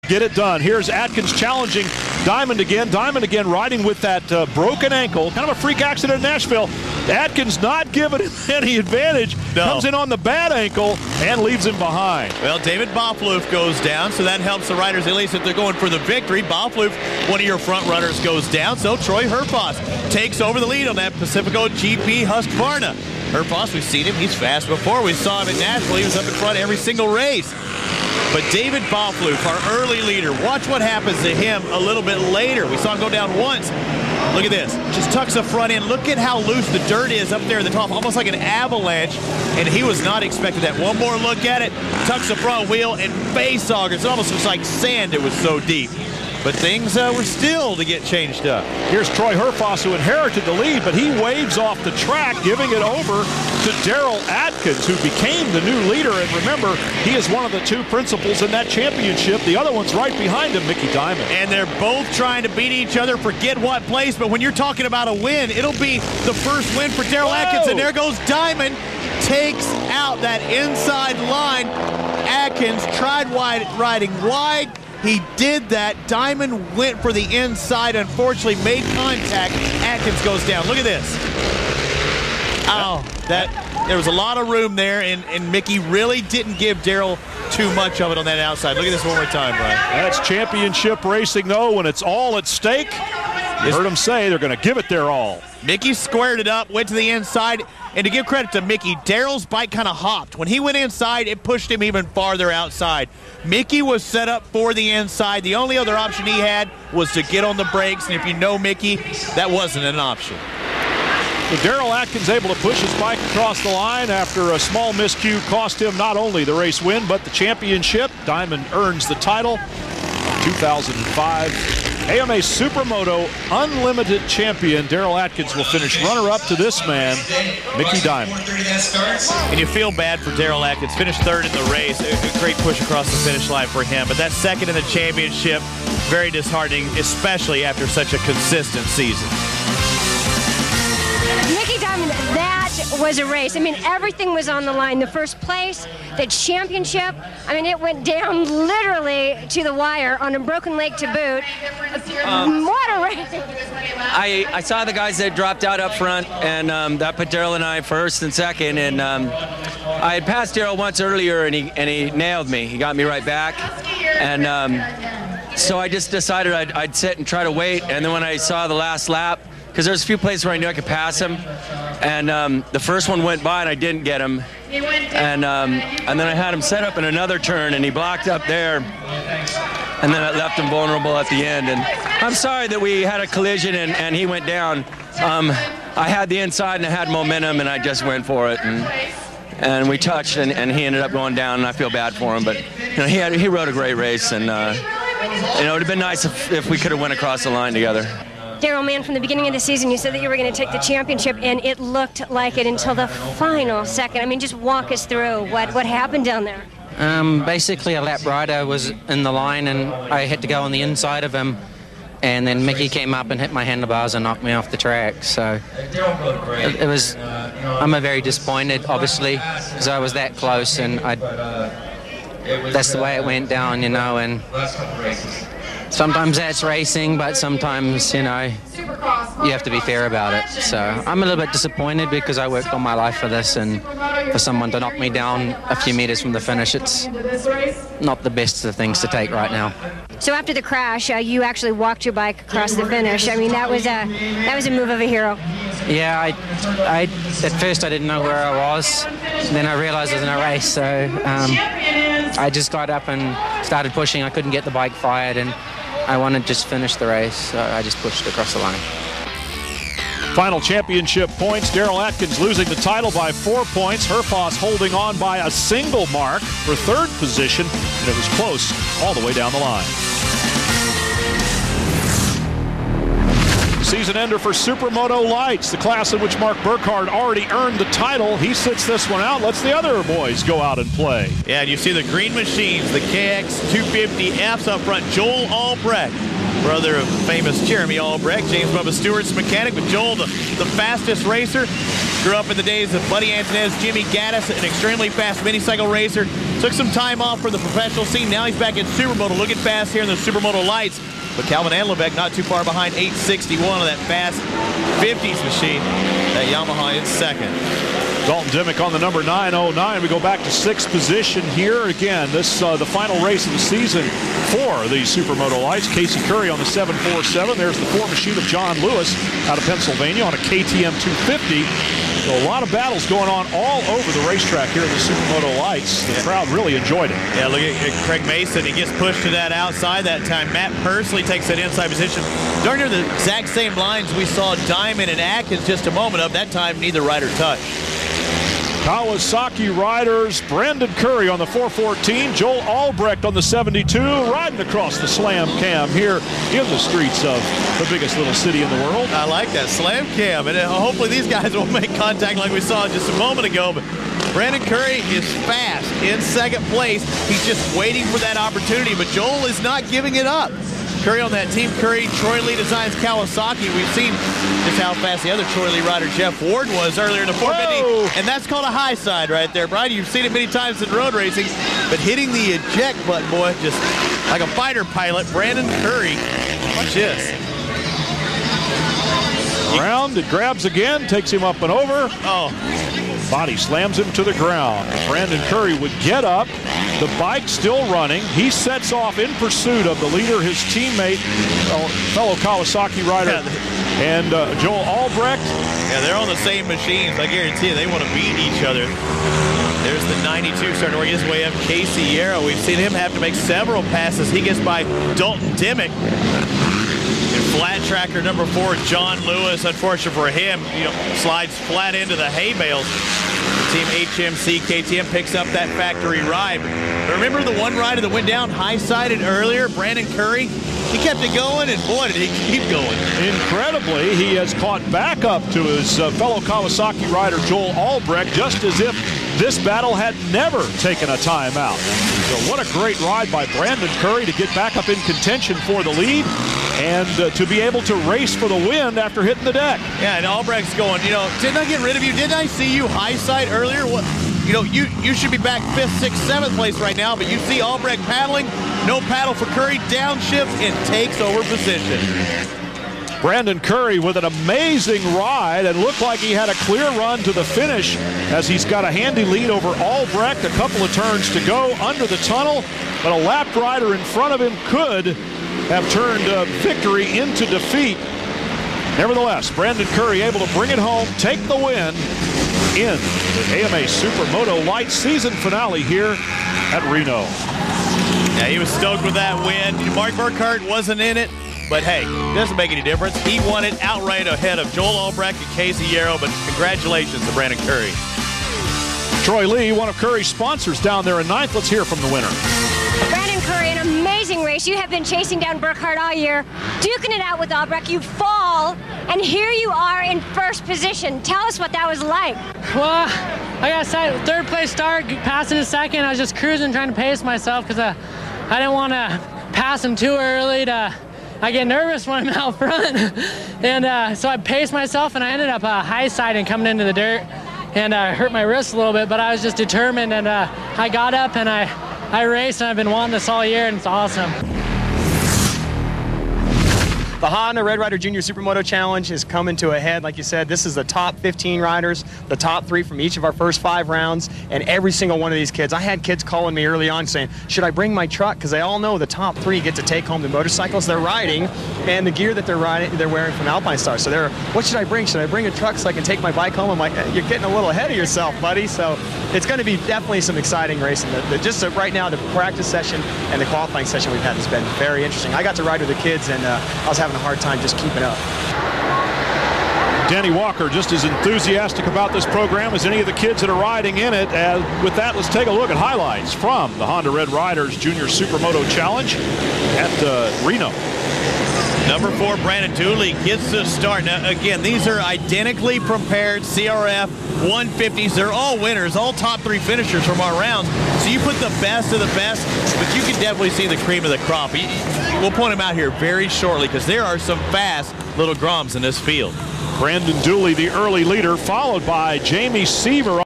Get it done. Here's Atkins challenging Diamond again. Diamond again riding with that broken ankle. Kind of a freak accident in Nashville. Atkins not giving him any advantage. No. Comes in on the bad ankle and leaves him behind. Well, David Boffloof goes down, so that helps the riders, at least if they're going for the victory. Boffloof, one of your front runners, goes down, so Troy Herfoss takes over the lead on that Pacifico GP Husqvarna. Herfoss, we've seen him. He's fast before. We saw him in Nashville. He was up in front every single race. But David Boffloof, our early leader, watch what happens to him a little bit later. We saw him go down once. Look at this. Just tucks the front end. Look at how loose the dirt is up there at the top, almost like an avalanche. And he was not expecting that. One more look at it. Tucks the front wheel and face augers. It almost looks like sand. It was so deep. But things were still to get changed up. Here's Troy Herfoss, who inherited the lead, but he waves off the track, giving it over to Daryl Atkins, who became the new leader. And remember, he is one of the two principals in that championship. The other one's right behind him, Mickey Diamond. And they're both trying to beat each other, forget what place. But when you're talking about a win, it'll be the first win for Daryl Atkins. And there goes Diamond, takes out that inside line. Atkins tried riding wide. He did that. Diamond went for the inside, unfortunately made contact. Atkins goes down. Look at this. Oh, there was a lot of room there, and Mickey really didn't give Daryl too much of it on that outside. Look at this one more time, Brian. That's championship racing, though, when it's all at stake. You heard him say they're going to give it their all. Mickey squared it up, went to the inside, and to give credit to Mickey, Daryl's bike kind of hopped. When he went inside, it pushed him even farther outside. Mickey was set up for the inside. The only other option he had was to get on the brakes, and if you know Mickey, that wasn't an option. So Daryl Atkins able to push his bike across the line after a small miscue cost him not only the race win, but the championship. Diamond earns the title. 2005 AMA Supermoto Unlimited Champion Daryl Atkins will finish runner-up to this man, Mickey Diamond. And you feel bad for Daryl Atkins. Finished third in the race. A great push across the finish line for him. But that second in the championship, very disheartening, especially after such a consistent season. Mickey Diamond, that was a race. I mean, everything was on the line. The first place, the championship, I mean, it went down literally to the wire on a broken leg to boot. What a race. I saw the guys that dropped out up front, and that put Daryl and I first and second. And I had passed Daryl once earlier, and he nailed me. He got me right back. And so I just decided I'd sit and try to wait. And then when I saw the last lap, because there's a few places where I knew I could pass him, and the first one went by and I didn't get him, and then I had him set up in another turn and he blocked up there, and then it left him vulnerable at the end. And I'm sorry that we had a collision and he went down. I had the inside and I had momentum and I just went for it, and we touched and he ended up going down, and I feel bad for him, but you know, he rode a great race, and you know, it would have been nice if we could have went across the line together. Daryl, man, from the beginning of the season, you said that you were going to take the championship, and it looked like it until the final second. I mean, just walk us through what happened down there. Basically, a lap rider was in the line, and I had to go on the inside of him, and then Mickey came up and hit my handlebars and knocked me off the track. So it was, I'm very disappointed, obviously, because I was that close, and that's the way it went down, you know, and sometimes that's racing, but sometimes, you know, you have to be fair about it. So I'm a little bit disappointed because I worked all my life for this, and for someone to knock me down a few meters from the finish, it's not the best of things to take right now. So after the crash, you actually walked your bike across the finish. I mean, that was a move of a hero. Yeah, I at first I didn't know where I was. Then I realized I was in a race, so I just got up and started pushing. I couldn't get the bike fired, and I wanted to just finish the race, so I just pushed across the line. Final championship points. Daryl Atkins losing the title by 4 points. Herfoss holding on by a single mark for third position, and it was close all the way down the line. Season ender for Supermoto Lights, the class in which Mark Burkhardt already earned the title. He sits this one out, lets the other boys go out and play. Yeah, and you see the green machines, the KX 250Fs up front. Joel Albrecht brother of famous Jeremy Albrecht, James Bubba Stewart's mechanic, but Joel, the fastest racer. Grew up in the days of Buddy Antonez, Jimmy Gaddis, an extremely fast mini-cycle racer. Took some time off for the professional scene. Now he's back in SuperMoto, looking fast here in the SuperMoto lights. But Calvin Anlebeck not too far behind, 861 of that fast 50s machine. That Yamaha in second. Dalton Dimmick on the number 909. We go back to sixth position here. Again, this the final race of the season for the Supermoto Lights. Casey Curry on the 747. There's the 4 machine of John Lewis out of Pennsylvania on a KTM 250. So a lot of battles going on all over the racetrack here in the Supermoto Lights. The crowd really enjoyed it. Yeah, look at Craig Mason. He gets pushed to that outside that time. Matt Pursley takes that inside position. Darn near the exact same lines we saw Diamond and Atkins just a moment of. That time, neither rider touched. Kawasaki riders, Brandon Curry on the 414, Joel Albrecht on the 72, riding across the Slam Cam here in the streets of the biggest little city in the world. I like that, Slam Cam, and hopefully these guys will make contact like we saw just a moment ago. But Brandon Curry is fast in second place. He's just waiting for that opportunity, but Joel is not giving it up. Curry on that team. Curry, Troy Lee designs Kawasaki. We've seen just how fast the other Troy Lee rider, Jeff Ward, was earlier in the 450. And that's called a high side right there, Brian. You've seen it many times in road racing. But hitting the eject button, boy, just like a fighter pilot, Brandon Curry. Watch this. Round, it grabs again, takes him up and over. Oh. Body slams him to the ground. Brandon Curry would get up. The bike still running. He sets off in pursuit of the leader, his teammate, fellow Kawasaki rider, and Joel Albrecht. Yeah, they're on the same machines. I guarantee you they want to beat each other. There's the 92 starting to work his way up. Casey Yarrow. We've seen him have to make several passes. He gets by Dalton Dimmick. And flat tracker number 4, John Lewis, unfortunate for him, slides flat into the hay bales. Team HMC KTM picks up that factory ride. But remember the one rider that went down high-sided earlier, Brandon Curry? He kept it going, and boy, did he keep going. Incredibly, he has caught back up to his fellow Kawasaki rider, Joel Albrecht, just as if this battle had never taken a timeout. So what a great ride by Brandon Curry to get back up in contention for the lead and to be able to race for the win after hitting the deck. Yeah, and Albrecht's going, didn't I get rid of you? Didn't I see you high side earlier? What? You should be back 5th, 6th, 7th place right now, but you see Albrecht paddling. No paddle for Curry, downshifts and takes over position. Brandon Curry with an amazing ride and looked like he had a clear run to the finish as he's got a handy lead over Albrecht. A couple of turns to go under the tunnel, but a lapped rider in front of him could have turned victory into defeat. Nevertheless, Brandon Curry able to bring it home, take the win in the AMA Supermoto Lights season finale here at Reno. Yeah, he was stoked with that win. Mark Burkhart wasn't in it, but hey, doesn't make any difference. He won it outright ahead of Joel Albrecht and Casey Yarrow, but congratulations to Brandon Curry. Troy Lee, one of Curry's sponsors down there in 9th. Let's hear from the winner. Brandon Curry, an amazing race. You have been chasing down Burkhart all year, duking it out with Albrecht. You fall, and here you are in first position. Tell us what that was like. Well, I got a 3rd place start, passing a second. I was just cruising, trying to pace myself because I didn't want to pass him too early. I get nervous when I'm out front. And so I paced myself, and I ended up high siding coming into the dirt. And I hurt my wrist a little bit, but I was just determined. And I got up, and I raced, and I've been wanting this all year, and it's awesome. The Honda Red Rider Junior Supermoto Challenge is coming to a head. Like you said, this is the top 15 riders, the top 3 from each of our first 5 rounds, and every single one of these kids. I had kids calling me early on saying, should I bring my truck? Because they all know the top 3 get to take home the motorcycles they're riding and the gear that they're wearing from Alpine Star. So what should I bring? Should I bring a truck so I can take my bike home? I'm like, you're getting a little ahead of yourself, buddy. So it's going to be definitely some exciting racing. Just right now, the practice session and the qualifying session we've had has been very interesting. I got to ride with the kids, and I was having a hard time just keeping up. Danny Walker just as enthusiastic about this program as any of the kids that are riding in it. With that, let's take a look at highlights from the Honda Red Riders Junior Supermoto Challenge at Reno. Number 4, Brandon Dooley gets the start. Now, again, these are identically prepared CRF 150s. They're all winners, all top 3 finishers from our rounds. So you put the best of the best, but you can definitely see the cream of the crop. We'll point them out here very shortly because there are some fast little Groms in this field. Brandon Dooley, the early leader, followed by Jamie Seaver.